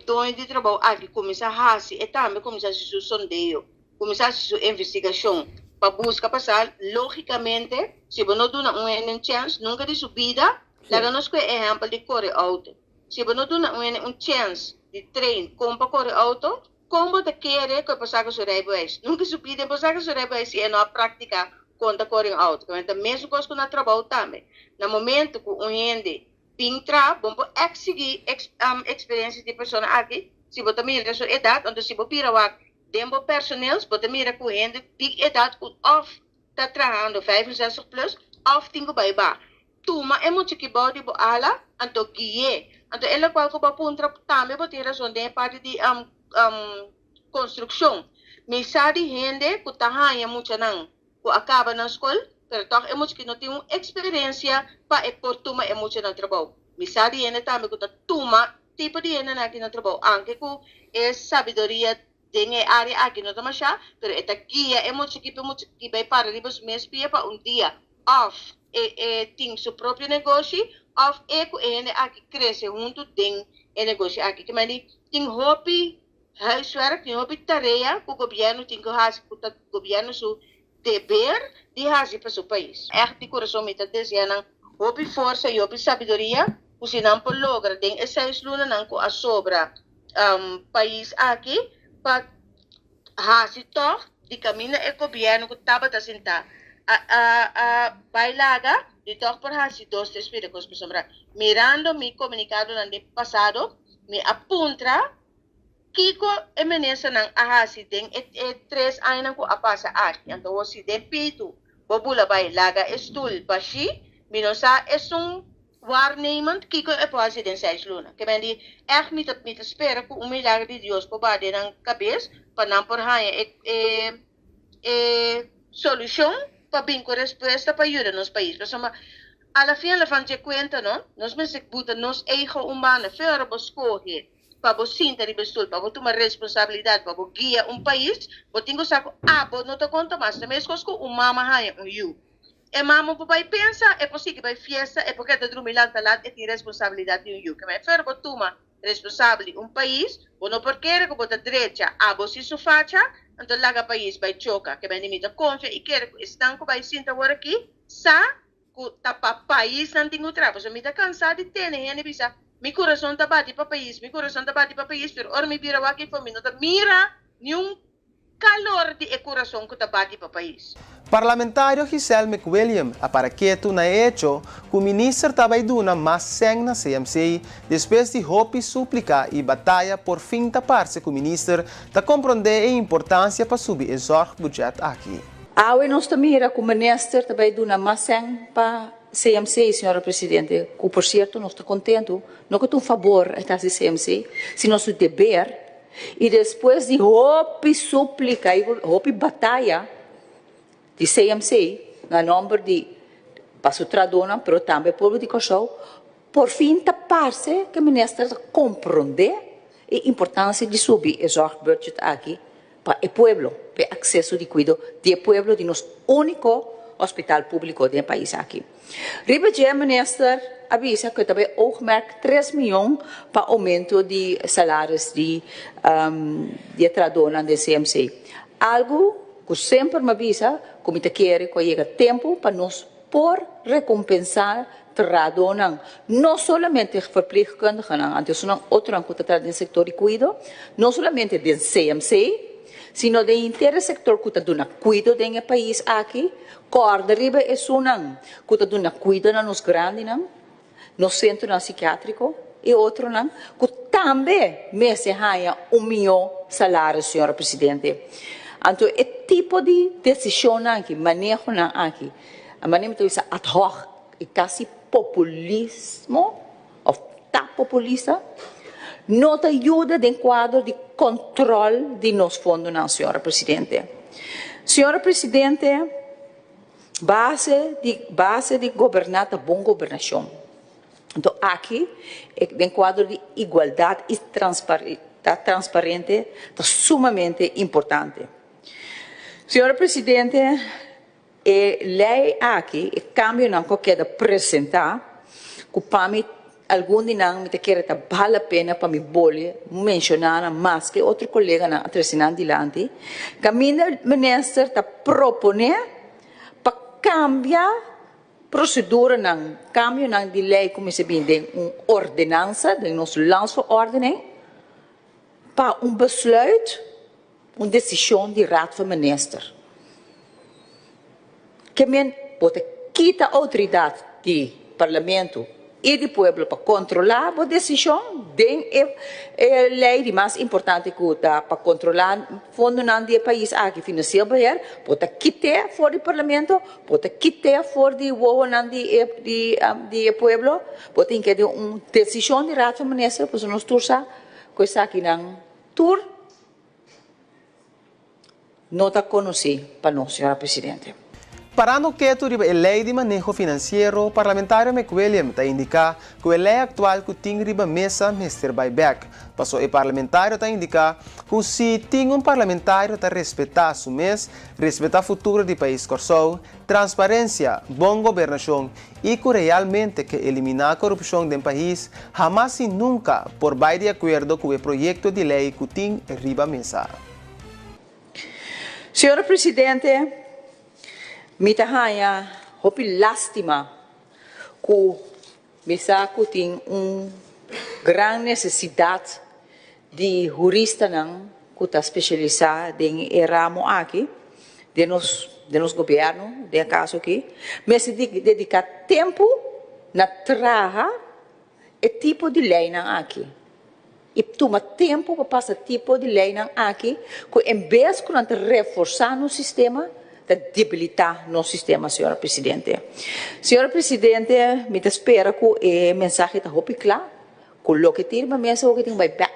dono de trabalho aqui começa a fazer, e também começa a se sondeio, começa a se investigação, para buscar passar, logicamente, se você não dá uma chance, nunca de subida, lá nós que exemplo de correr auto. Se você não dá uma chance de treino, compra correr auto, como de querer que passar com o rebais. Nunca subida, passar com o rebais e não prática conta correr auto. Então, mesmo coisa que não trabalho também. No momento que o gente pintra, vamos exigir experiência de pessoa aqui, se você mira a sua idade, onde se você pira tempo personal, você mira com gente de idade que of está trabalhando 65 plus, of tem que baibar. Tuma é muito que bode bo ala, anto guie. Anto ela qual que ba puntra também bote razão de parte de construção. Mesa de gente que tá hanya muito não, que acaba na escola, pero toch é muito que não tem uma experiência para por tuma é muito no trabalho. Mesa de gente também que tá tuma tipo de gente aqui no trabalho, anche que é sabedoria tem área aqui no tamasha, pero esta guia é muito que vai para ribos mês para dia off. Tem seu próprio negócio, of ele aqui cresce junto tem o negócio aqui. Que mani tem hobby, huiswerk, tem hobby tarefa, que o governo tem que fazer, que o governo seu dever de fazer para o seu país. De coração me está dizendo, hobby força e hobby sabedoria, que se não pode lograr, tem essas lunas não que a sobra país aqui para fazer toch de caminho o governo que estava a sentar. Bailaga de toque por hasi 2-3 píricos que sombra mirando mi comunicado no passado me apunta kiko eminência nang ahasi den 3 anos ko apasa aqui então você den pito bobula bailaga estul bashi minosa waarnemend kiko e pode den 6 luna que mendi me espera que milagre de Deus po bade nang cabeça para não por haya solução para bem com resposta para ajudar nos países. Mas a la fin, la fan de cuenta, não? Nós me executa nos ego humano, fora para escolher, para você sentir e bestul, para você tomar responsabilidade, para você guiar país, você tem que saber, não te conta mais, também as coisas que o mama haya you. E mama vai pensar, é possível que vai fiesta, é porque te dormir lá, é ter responsabilidade de you. Que mais fora para tomar responsável país, ou não porque que você direita, você se faça, então lá o país vai chocar, que vai limita confia e quer que estão que vai sentar agora aqui, sa que tapa país não tem o trabalho, so me tá cansado de ter, né, né, bisa, meu coração tá bate para país, pero ora me vira aqui para mim, não tá mira nenhum calor de coração que tá bate para país. Parlamentário Giselle McWilliam aparaqueto na hecho que o ministro estava dando mais sangue na CMC depois de Hopi suplicar e batalha por fim da parte que o ministro está compreender a importância para subir o budget aqui. Awe nós também era que o ministro estava dando mais sangue para CMC, senhora Presidente, que por certo nós estamos contentos, não que tu favor esta CMC, se nosso dever e depois de Hopi suplicar e Hopi batalha de CMC, na número de para su tradona, pero también pueblo de Cachau, por fin taparse que o ministro compreender a importância de subir o zorgbudget aqui para o pueblo, para acesso de cuidado do pueblo, de nosso único hospital público do país aqui. Riba o ministro avisa que também oogmerk 3 milhões para aumento de salários de tradona de CMC. Algo que sempre me avisa, como te quer, que chega tempo para nós por recompensar tradona, não somente verpleegkundigen, antes não outro que está no setor de cuidado, não somente do CMC, sino do inteiro setor que está dando cuidado do país aqui, corda riba é sunang que está dando cuidado nos grandes, no centro psiquiátrico, e outro não, que também me se ganha 1 milhão de salários, senhora Presidente. Então, é tipo de decisão aqui, manejo aqui, a maneira de ad hoc, e quase populismo, ou tá populista, não te ajuda no quadro de controle de nos fundos, não, senhora Presidente. Senhora Presidente, base de governar a boa governação. Então, aqui, no quadro de igualdade e transparente, é sumamente importante. Senhora Presidente, a lei aqui, o cambio que quero apresentar, que para mim, algum de nós me quer vale a pena para me bolhe mencionar mais que outro colega na atrasinando dilante, que o ministro está propondo para cambiar procedura não cambio não de lei como se bem de ordenança de nosso landsverordening para besluit, decisão de raad van minister. Que men pode quitar a autoridade do parlamento e do povo para controlar a decisão de lei de mais importante que está para controlar fundo do país aqui financeiro beheer pode quitar fora do parlamento pode quitar fora do povo pode ter uma decisão de raad van minister para nós tursa coisa aqui não tur não está conhecido para nós, senhora Presidente. Para no que tu riba a lei de manejo financeiro, parlamentário McWilliam ta indica que a lei atual que tem riba mesa Mr. Buyback. Passou o parlamentário ta indica que se tem parlamentário ta respeitar su mês, respeitar o futuro do país corso, transparência, boa governação e que realmente que eliminar a corrupção do país, jamais e nunca por vai de acordo com o projeto de lei que tem riba mesa. Senhora Presidente, me tahanha hopi lástima que Misaco tem grande necessidade de jurista que está especializado em ramo aqui de nos governo, de caso aqui, mas se dedicar tempo na traga e tipo de lei aqui. E toma tempo para passar tipo de lei aqui, que em vez de reforçar no sistema, de debilitar no sistema, senhora Presidente. Senhora Presidente, me espera que o mensagem está muito claro, que o que tem uma mesa o que tem buyback.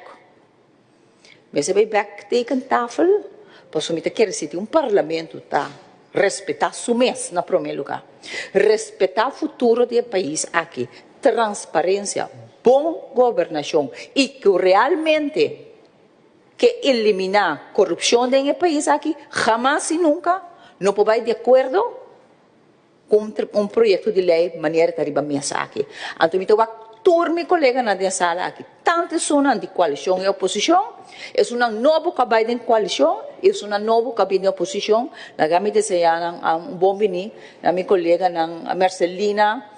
Mesa buyback tem tafel, para me querer se tem parlamento tá respeitar su mês na primeiro lugar, respeitar o futuro do país aqui, transparência, boa governação e que realmente que eliminar corrupção no país aqui, jamais e nunca não pode de acordo com projeto de lei maneira de arribar mesa aqui. Então, eu meu colega na sala aqui, tanto são de coalição e oposição, é uma nova cabine de coalição, é uma nova cabine de oposição, na gama de bom vini, na minha colega na Marcelina,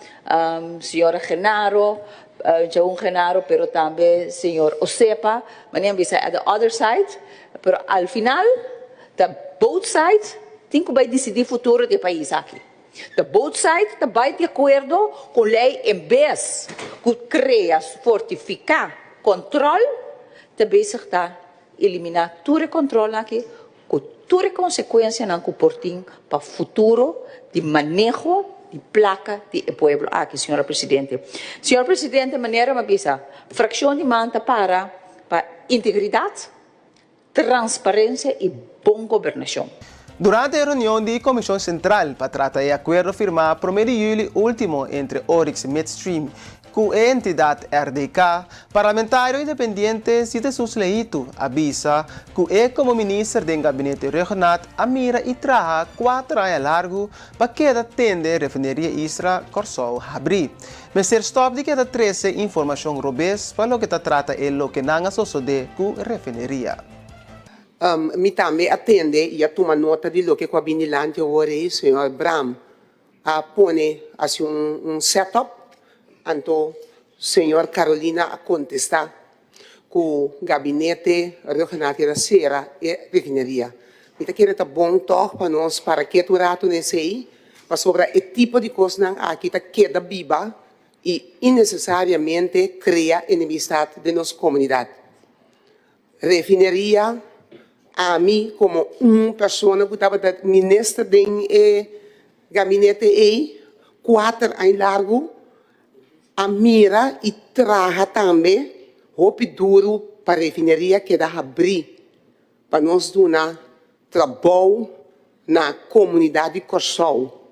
senhora Genaro, Genaro, pero também senhor Osepa, maneira de at the other side, pero al final, both sides, tem que decidir o futuro do país aqui. The both sides vai de acordo com a lei em vez de criar, fortificar controle, também se está eliminar todo o controle aqui, com toda a consequência não comportem para o futuro de manejo de placa do povo aqui, senhora Presidente. Senhora Presidente, maneira uma bisa, fração de manta para integridade, transparência e boa governação. Durante a reunião da Comissão Central para tratar o acordo firmado no mês de julho último entre Oryx Midstream com a entidade RDK, parlamentário independente Jesus Leito avisa que como ministro do gabinete regional a mira e traga 4 anos largo para que tende a refineria Isra Corsol abrir. Mas stop de que 13 informação robês para o que trata o que não sucede com a refineria. Mi também atende e a tomar nota de lo que a binilante ora o senhor Bram a pone assim setup anto senhor Carolina a contestar com o gabinete regional da Serra e refineria. Mi tá querendo bom toque para nós para que tu rato nesse aí para sobre o tipo de coisa aqui tá queda biba e innecessariamente cria enemistade de nossa comunidade. Refineria a mim como pessoa que estava ministra do gabinete aí 4 anos largo a mira e traga também roupa duro para a refineria que dá abrir para nós dar trabalho na comunidade Corsol.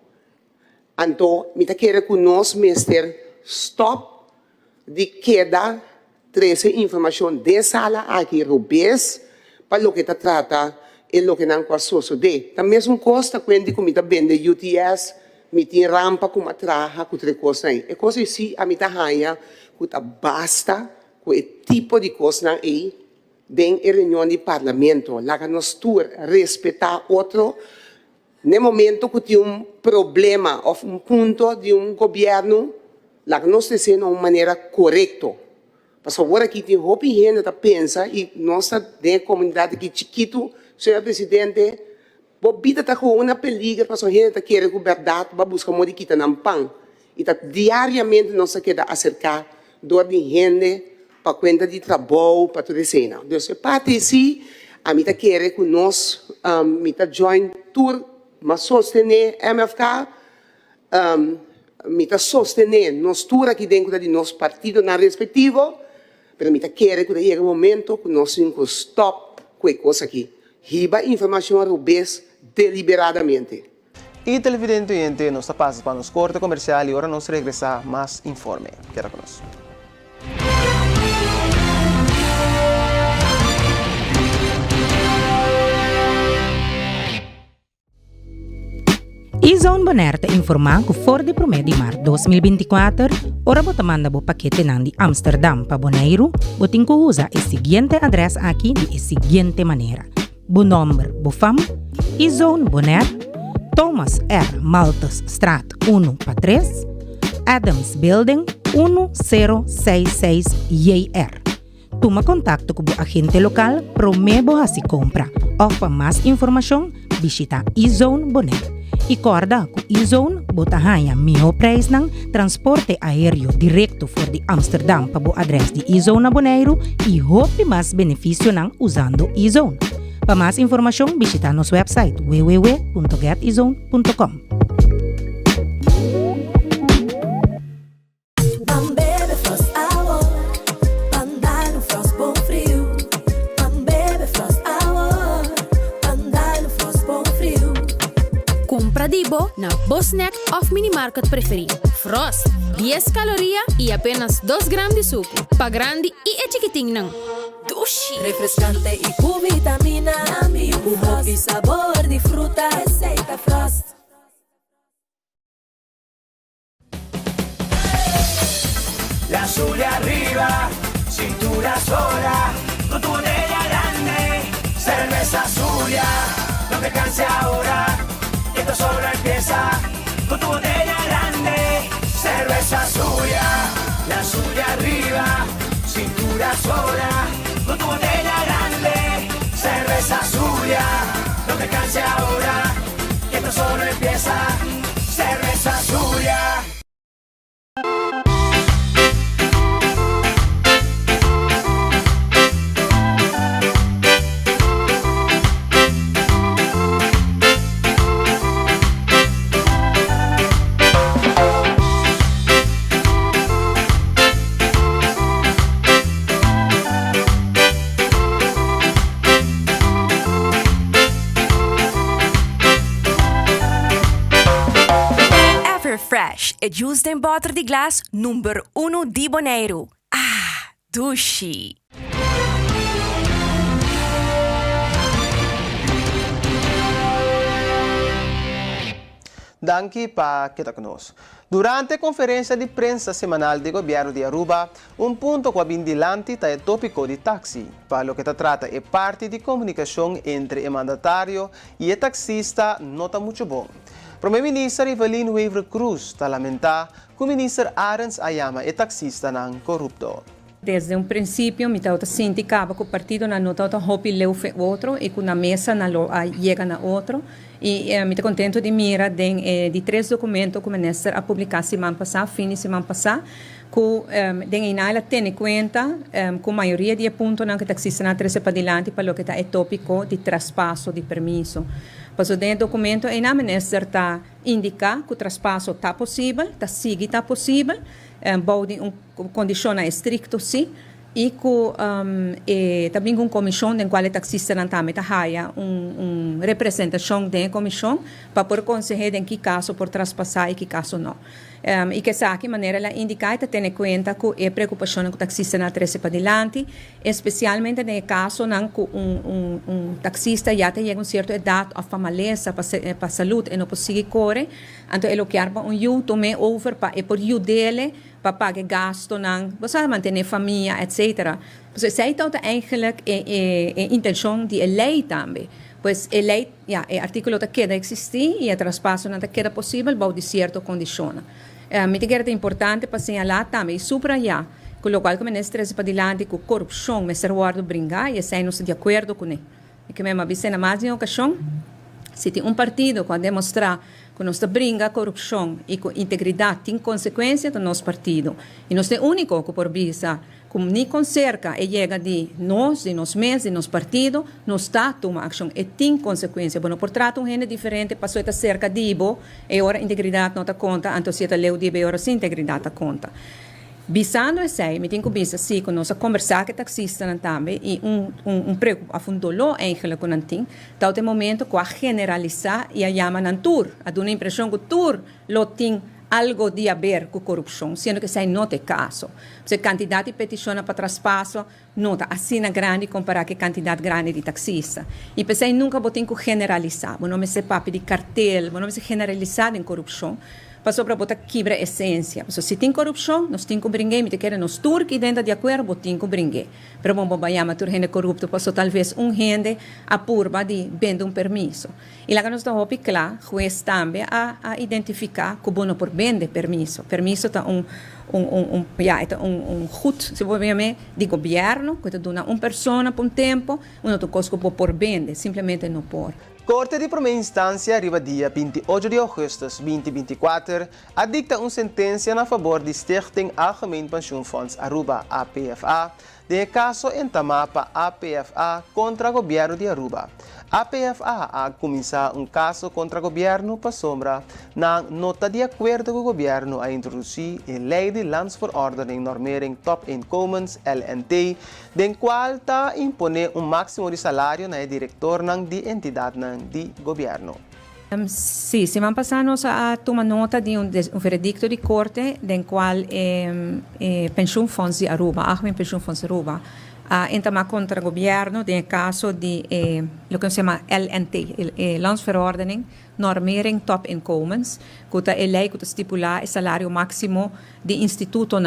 Então, me quero que nós mister stop de queda trazer informação de sala aqui rubês para o que trata e o que não passou de. Também é costa quando comida vende UTS, me tem rampa com uma traja com outra coisa aí. É coisa assim a mim tá raia, que basta com o tipo de coisa aí dentro da reunião do parlamento. Lá que nós respeitar outro. No momento que tem problema ou ponto de governo, lá que nós temos de uma maneira correta. Mas agora aqui tem roupa e gente que pensa e nossa comunidade aqui chiquito, senhor presidente, bobida está com uma peligro para a gente que quer a verdade para buscar modificar no pão. E tá diariamente nós quer acercar dor de gente para conta de trabalho, para tudo isso. Então, é parte sim, a mim quer que nós, me join tour, mas sostener MFK, me sostener nós tour aqui dentro de nosso partido na respectivo. Pero me quer que chegue o momento que nós temos que stop com a coisa aqui. Riba informação rubês deliberadamente. E televidente, nós passamos para nos corte comercial e agora nós regressar mais informe. Queda conosco. E-Zone Bonaire informa que for de 1 de março 2024, ora bota manda bo paquete nang de Amsterdam para Bonaire, botin que usa o seguinte adressa aqui de seguinte maneira. Bo número, bo fam, E-Zone Bonaire, Thomas R. Maltas Straat 1 para 3, Adams Building 1066 JR. Toma contato com o agente local para o se compra. Ou para mais informação, visita E-Zone Bonaire. E corda que E-Zone bota hanha melhor preço ng transporte aéreo direto for de Amsterdam para o adresse de E-Zone na Bonaire e hope mais benefício ng usando E-Zone. Para mais informação, visita nosso website www.getezone.com. Dibo na Bosnack of Minimarket preferido. Frost, 10 calorias y apenas 2 gramos de suco. Pa grande y chiquitín nang. Dushi. Refrescante y con vitamina. Jugo y sabor de fruta. Receita Frost. La Zulia arriba, cintura sola, con tu botella grande, cerveza Zulia, no te canses ahora. Esto solo empieza con tu botella grande, cerveza Zulia, la Zulia arriba, cintura sola, con tu botella grande, cerveza Zulia, no te canses ahora, esto solo empieza, cerveza Zulia. super fresh e juice den butter di glas number 1 di Bonaire. Ah, douche. Danke para que conosco. Durante a conferência de prensa semanal do governo de Aruba, ponto que abindilante está o tópico de táxi, para o que trata é parte de comunicação entre o mandatário e o taxista não está muito bom. O primeiro-ministro Evelyn Weaver Cruz está lamentar que o ministro Arens Ayama é taxista não corrupto. Desde um princípio, me estava sindicava que o partido não estava hopi leu fe outro e que na mesa não chega na outro. E me estou contente de mirar de 3 documentos que o ministro a publicar semana passada, fim de semana passada, que ela tem em conta que a maioria de pontos que taxista não traz para adiante para o que é tópico de traspasso de permisso. Mas o documento o ministro está indica que o traspasso está possível, está possível, pode condição estricto sim, e que também uma comissão em qual o taxista não está haja uma representação da comissão para poder conseguir em que caso por traspassar e que caso não. E que essa aqui maneira ela indica e tem em conta que é preocupação que o taxista não traz para adiante, especialmente no caso em que um taxista já tem uma certa idade ou famaleza para saúde e não pode correr, então ele quer um you tome over para por you dele para pagar gasto não, para manter família, etc. Então, essa é eigenlijk a intenção de lei também. Pois a lei, o artículo está queda existir e o traspasso não está queda possível, para de certa condição. Me é importante para señalar também e subrayar com o qual o ministro para adiante que a corrupção me ser guardo brincar e sai não de acordo com ele. E que mesmo avisa na mais de ocasião, se tem partido que demonstrar que nós brinca a corrupção e com integridade tem consequência do nosso partido. E nós é o único que por visa como nem com cerca e chega de nós meses, de nosso partido, nós está tomando ação e tem consequência. Bueno, por trato gente diferente, passou a cerca de ibo, e agora a integridade não está conta, então se a leu de ibo, agora sim a integridade está conta. Bisando esse aí, me tenho que bisa sim, com nós a conversar com taxista também, e afundolou eigenlijk com nanting, tal de momento que a generalizar e a chama nan tour, a dar uma impressão que tour lo tem algo de a ver com corrupção, sendo que isso não é caso. Se quantidade de petições para traspasso não está assim grande comparado com a quantidade grande de taxista. E pensei nunca vou ter que generalizar, não me se papo de cartel, não me se generalizar em corrupção, passou para botar quebra a essência. Se tem corrupção, nós temos que brincar, me querem nos turcos dentro de acordo, nós temos que brincar. Mas vamos banhar, mas gente corrupto, passou talvez gente a purba de vender permisso. E lá que nós estamos claro, juiz também a identificar que não por vender permisso. Permisso é um goed, se vou ver, de governo, que dá uma pessoa por tempo, não tem coisa por vender, simplesmente não por. Corte de primeira instância, arriba dia 28 de agosto de 2024, adicta uma sentença a favor de Stichting Algemeen Pensioenfonds Aruba, APFA, de caso em Tamapa APFA contra o governo de Aruba. APFA a começar caso contra o governo para sombra, na nota de acordo com o governo a introduzir a Lei de Landsverordening Normering Top Inkomens, LNT, den qual está impone máximo de salário na diretor de entidade de governo. Sim, semana passada nós tomamos nota de veredicto de corte, den qual Pensioenfonds de Aruba, Algemeen Pensioenfonds de Aruba, entra contra o governo no caso de o que se chama LNT, Landsverordening Normering Top Inkomens, que é a lei que estipula o salário máximo de instituto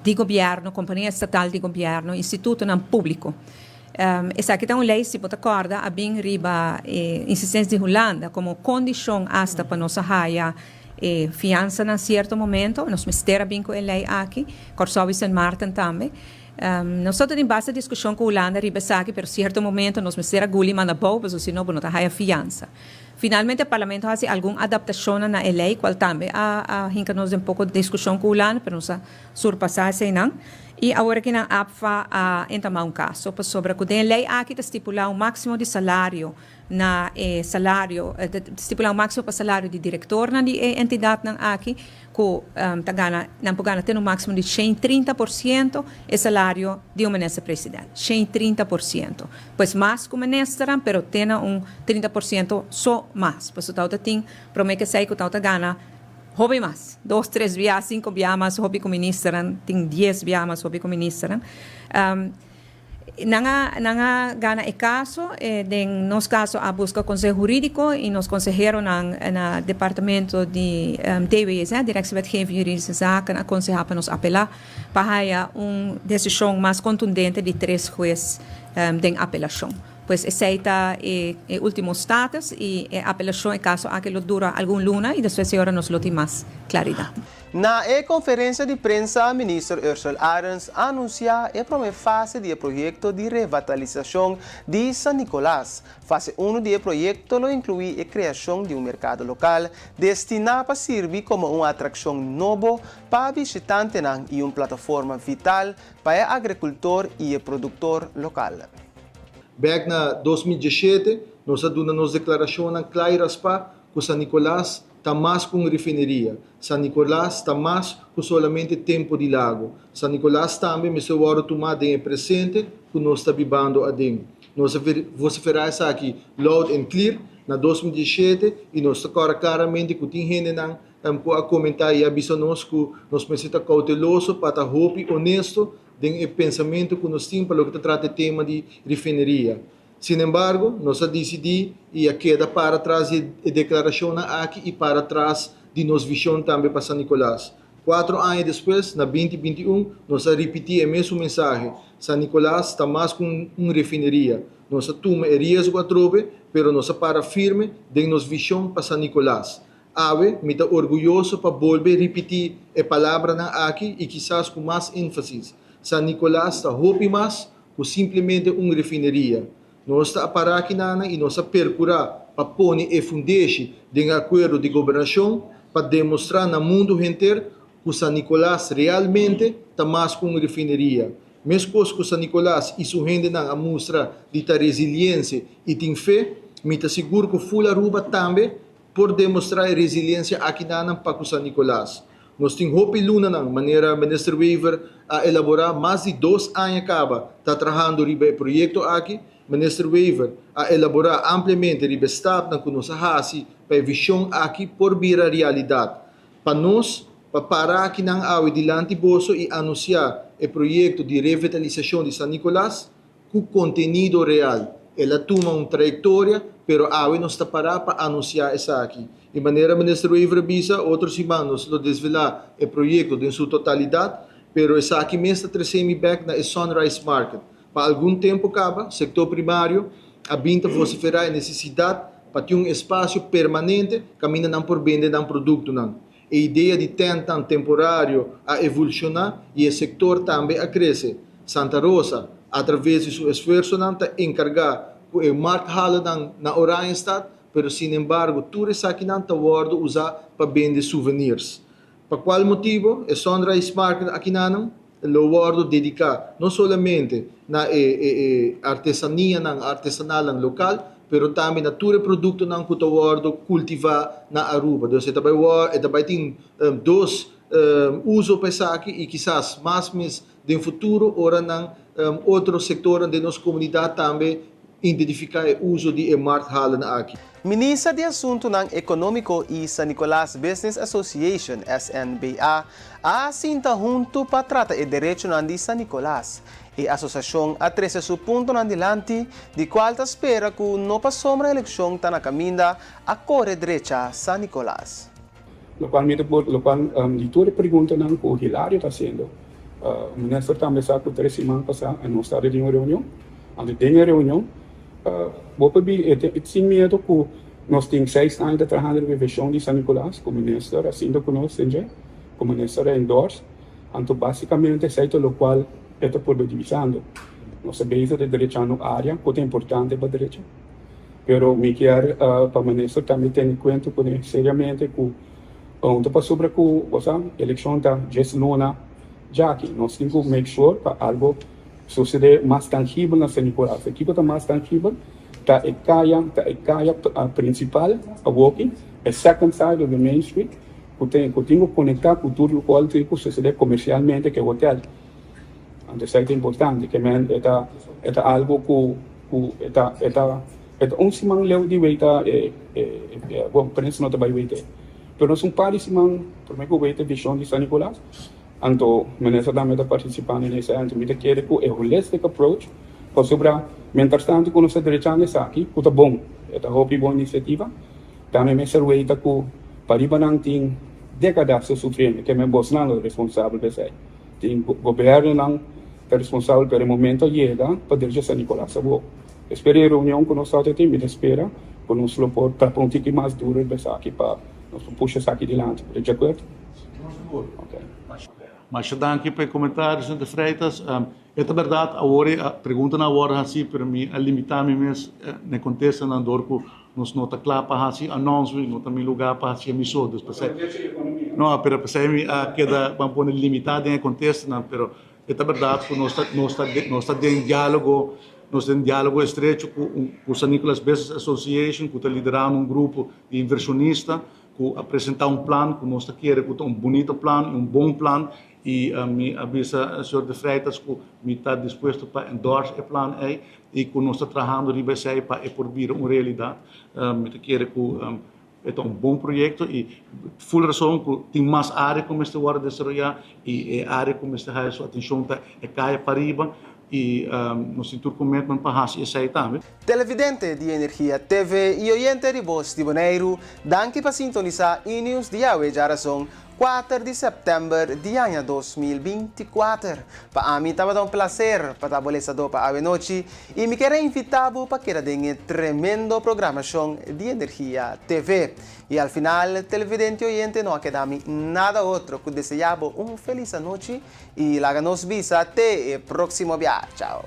de governo, companhia estatal de governo, instituto público. Essa aqui é uma lei, se você acorda, a bem riba insistência de Holanda como condição hasta para nossa raia fiança em certo momento, nós mistera bem com a lei aqui, Corsovis e Martin também. Nós estamos em base discussão com a Holanda, riba aqui, pero certo momento nós mistera guli manda bom, mas senão não está raia fiança. Finalmente, o Parlamento faz alguma adaptação na lei, qual também a gente nos um pouco de discussão com a Holanda, para nos surpassar esse não. E agora que na APFA entra um caso sobre que a lei aqui estipula máximo de salário na salário estipula máximo para salário de diretor na entidade aqui que não pode ter máximo de 130% o salário de ministro presidente 130%. Pois mais que o ministro, pero tem 30% só mais. Pois o tal tem promete que sei que o tal gana hobby mas 2, 3 via 5 via mas hobby com ministran ting 10 via mas hobby com ministran nanga gana e caso den nos caso a busca consejo jurídico e nos consejero na departamento de DWS, Directie Wetgeving Juridische Zaken, aconsejar para nos apelar para decisão mais contundente de 3 jueces den apelação. Pues aceita el último status y apelación en caso a que lo dura algún luna y después ahora nos lo tiene más claridad. Na conferência de prensa, o ministro Ursula Arens anuncia a primeira fase do projeto de revitalização de San Nicolás. Fase 1 do projeto lo inclui a criação de mercado local destinado para servir como uma atração nova para visitantes e uma plataforma vital para o agricultor e o produtor local. Back na 2017, nós adunamos declaração claras para que San Nicolás está mais com refineria. San Nicolás está mais com solamente tempo de lago. San Nicolás também me seu hora tomar em presente que nós está vivendo adem. Nós vociferar isso aqui loud and clear na 2017 e nós está claramente que tem gente não a comentar e avisar nós que nós precisamos cauteloso para estar honesto de pensamento que nós temos para o que trata o tema de refineria. Sin embargo, nós decidimos e queda para trás de declaração aqui e para trás de nossa visão também para San Nicolás. 4 anos depois, na 2021, nós repetimos o mesmo mensagem. San Nicolás está mais com uma refineria. Nós tomamos risco a trobe, mas nós para firme de nossa visão para San Nicolás. Ave, me está orgulhoso para voltar a repetir a palavra aqui e quizás com mais ênfase. San Nicolás está hopi mais que simplesmente uma refineria. Nós está para aqui e nós percurar para pôr e fundar de acordo de governação para demonstrar no mundo inteiro que San Nicolás realmente está mais com uma refineria. Mesmo que San Nicolás e sua gente não mostra de resiliência e tem fé, me está seguro que Fula Aruba também por demonstrar resiliência aqui para San Nicolás. Nós temos hopi luna na maneira Minister Weaver a elaborar mais de 2 anos acaba está trabalhando ribe projeto aqui. Minister Weaver a elaborar amplamente ribe staff na nossa hasi para visão aqui por vir a realidade. Para nós para parar aqui nang awe dilante boso e anunciar o projeto de revitalização de San Nicolás com conteúdo real. Ela toma uma trajetória, pero awe não está para anunciar isso aqui. De maneira, Ministro Weaver visa, outros irmãos lo desvelar o projeto em sua totalidade, pero isso aqui mesmo está trazendo back na Sunrise Market. Para algum tempo acaba, setor primário, a binta vociferar a necessidade para ter um espaço permanente, caminha não por vender um produto não. A ideia de tentar temporário a evolucionar e o setor também a crescer. Santa Rosa, através de seu esforço, não está encarregar o markhalen na Oranjestad, pero sin embargo, tudo isso aqui não está usar para vender souvenirs. Por qual motivo? É Sunrise Market aqui não lo guardo dedicar não somente na artesania artesanal local, pero também na tudo produto não que o guardo cultivar na Aruba. Então, também tem 2 uso para isso aqui e quizás mais no futuro, ora não outro setor de nossa comunidade também identificar o uso de markthallen aqui. Ministra de Assunto Econômico e San Nicolás Business Association, SNBA, assinta junto para tratar o direito de San Nicolás. E a associação atresa seu ponto adiante, de qual espera que não passou a eleição está na caminha a corre direita San Nicolás. Lo qual de toda pergunta que o Hilário está fazendo, o ministro também sabe que 3 semanas passadas nós estávamos em uma reunião, antes de uma reunião, vou pedir, sem medo que nós temos 6 anos de trabalho de revisão de San Nicolás, como ministro, assim que nós como ministro endorse, então basicamente é o qual está por divisando. Nós sabemos de direito na área, que é importante para o direito, mas me quero para o ministro também ter em conta seriamente que então para sobre que a eleição está já luna já aqui, nós temos que make sure para algo suceder mais tangível na San Nicolás. A equipe está mais tangível, está a caia principal, a walking, a second side of the main street, que tem que conectar com tudo o qual tem que suceder comercialmente, que é o hotel. Então isso é importante, que é algo que é semana leu de veita, bom, penso não vai veita. pero nós parecimos por mim que a visão de San Nicolás. Então, ministra também está participando nesse ano, me quer que é holistic approach, para sobre, mientras tanto, quando você dirige isso aqui, que está bom, é uma boa iniciativa, também me serve que para ir não tem décadas de sofrimento, que é meu boss não é responsável por isso. Tem governo não é responsável pelo momento chega para dirigir San Nicolás. Espero a reunião com nós até me espera, com nós lo por para um tique mais duro dessa aqui para nós puxar isso aqui adiante, de acordo? Okay. Mas danke para comentários de Freitas. É verdade, a pergunta na hora assim para mim a limitar-me mesmo no contexto na dor que nós não está claro para assim anúncio, não também lugar para assim emissoras, não, pero para mim queda vamos pôr limitado em contexto, não, pero é verdade que nós está em diálogo. Nós temos diálogo estreito com o San Nicolás Business Association, que está liderando grupo de inversionistas, que apresentar plano, que nós queremos bonito plano, bom plano, e me avisa o senhor de Freitas que me está disposto para endorse o plano aí, e que nós estamos trabalhando de BCI para por vir uma realidade. Me quer que é bom projeto e full razão que tem mais área como este hora de desenvolver e área como este a sua atenção está caia para riba. E nos sentimos commitment para fazer isso aí também. Televidente de Energia TV e oyente de Voz de Bonaire, danke para sintonizar e news de Yahweh Jarason 4 de setembro de ano 2024. Para mim estava um prazer para estar para a noite e me quero invitar para que tenha tremendo programação de Energia TV. E ao final, televidente e oyente não queda nada outro que desejar feliz noite e lá nos visa até o próximo dia. Tchau.